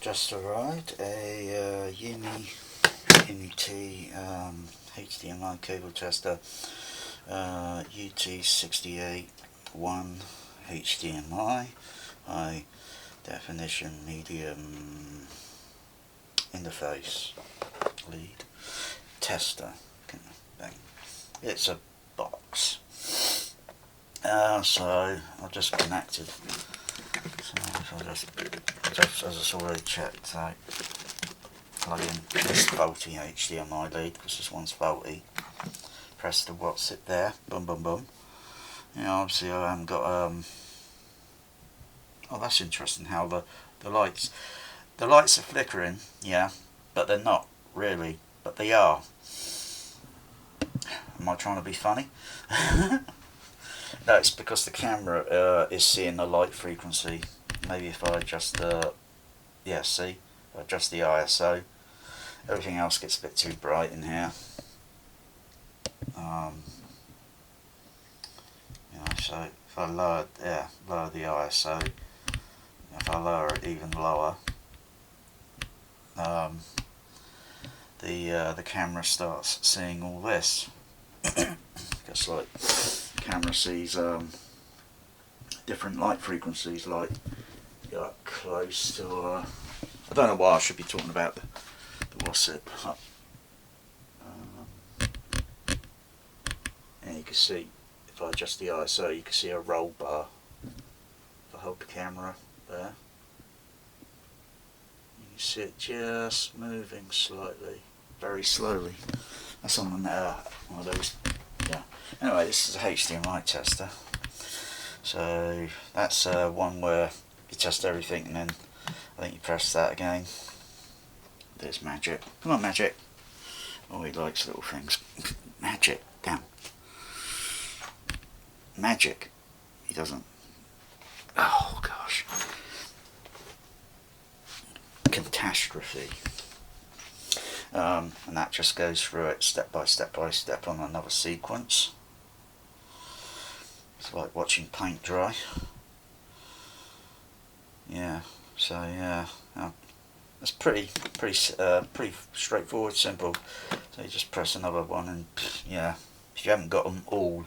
just arrived, a Unity HDMI cable tester, UT68 1 HDMI, high definition medium interface lead tester. It's a box. So I've just connected. So I just as it's already checked, so plug in this faulty HDMI lead because this one's faulty. Press the what's it there, boom boom boom. You know, obviously I haven't got oh, that's interesting how the lights are flickering, yeah, but they're not really, but they are. Am I trying to be funny? No, it's because the camera is seeing the light frequency. Maybe if I adjust the, yeah, see, adjust the ISO, everything else gets a bit too bright in here. You know, so if I lower the ISO, if I lower it even lower, the camera starts seeing all this. Just like camera sees different light frequencies, like close to I don't know why I should be talking about the what's it, and you can see if I adjust the ISO, you can see a roll bar. If I hold the camera there, you can see it just moving slightly, very slowly. That's on one of those. Yeah. Anyway, this is a HDMI tester. So that's one where you test everything, and then I think you press that again. There's magic. Come on, magic. Oh, he likes little things. Magic. Damn. Magic. He doesn't. Oh gosh. Catastrophe. And that just goes through it step by step by step on another sequence. It's like watching paint dry. Yeah. So yeah, it's pretty straightforward, simple. So you just press another one, and yeah, if you haven't got them all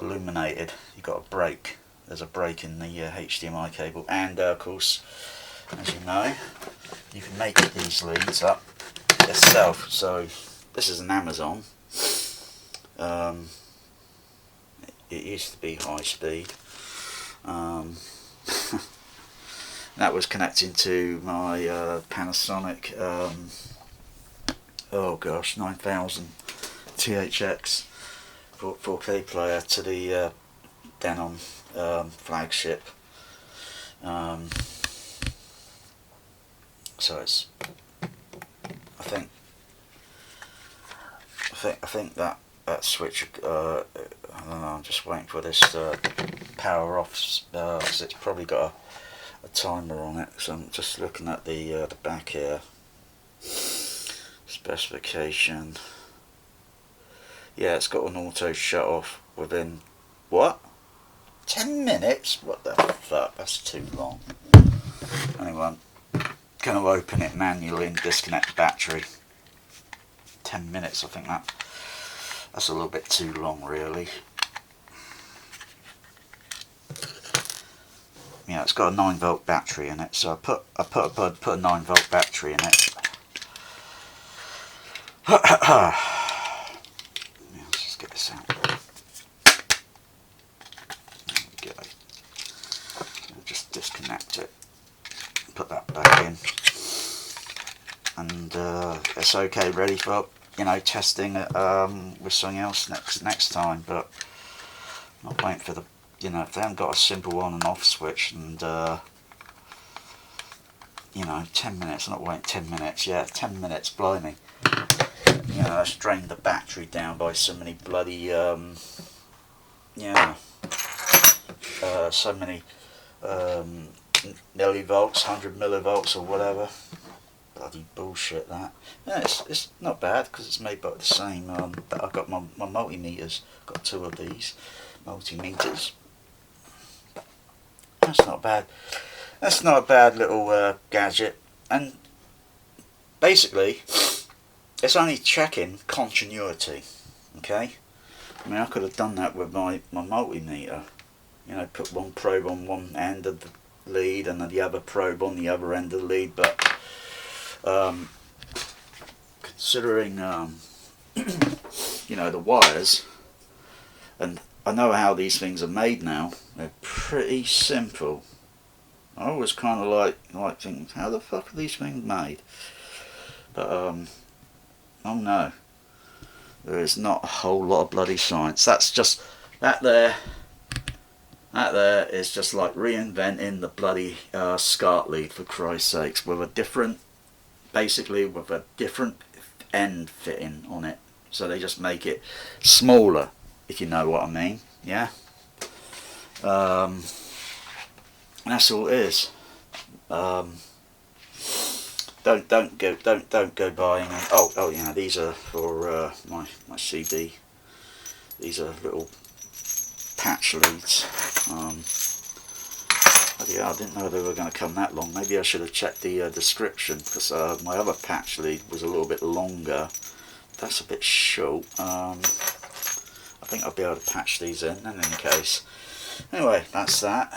illuminated, you've got a break. There's a break in the HDMI cable, and of course, as you know, you can make these leads up yourself. So this is an Amazon. It used to be high speed. That was connecting to my Panasonic oh gosh, 9000 THX 4K player to the Denon flagship. So it's I think that switch, I don't know, I'm just waiting for this to power off, because it's probably got a timer on it. So I'm just looking at the back here, specification. Yeah, it's got an auto shut off within, what? 10 minutes? What the fuck, that's too long. Anyway, I'm going to open it manually and disconnect the battery. 10 minutes, I think that's a little bit too long, really. Yeah, it's got a 9-volt battery in it, so I put a 9-volt battery in it. Yeah, let's just get this out. There we go. I'll just disconnect it, put that back in, and it's okay, ready for, you know, testing it with something else next time. But I'm not waiting for the, you know, if they haven't got a simple on and off switch, and you know, 10 minutes, I'm not waiting 10 minutes, yeah, 10 minutes, blimey. You know, that's drained the battery down by so many bloody, yeah, so many millivolts, 100 millivolts or whatever. Bloody bullshit that. Yeah, it's not bad because it's made by the same. I've got my multimeters. Got 2 of these multimeters. That's not bad. That's not a bad little gadget. and basically it's only checking continuity. Okay, I mean I could have done that with my multimeter. You know, put one probe on one end of the lead and then the other probe on the other end of the lead, but considering you know, the wires, and I know how these things are made now, they're pretty simple. I always kind of like thinking, how the fuck are these things made? But oh no, there is not a whole lot of bloody science. That's just that there is just like reinventing the bloody SCART lead, for Christ's sakes, with a different, basically with a different end fitting on it. So they just make it smaller, if you know what I mean. Yeah. And that's all it is. Don't go buying. Oh yeah, these are for my CD. These are little patch leads. Yeah, I didn't know they were going to come that long. Maybe I should have checked the description, because my other patch lead was a little bit longer. That's a bit short. I think I'll be able to patch these in any case. Anyway, that's that.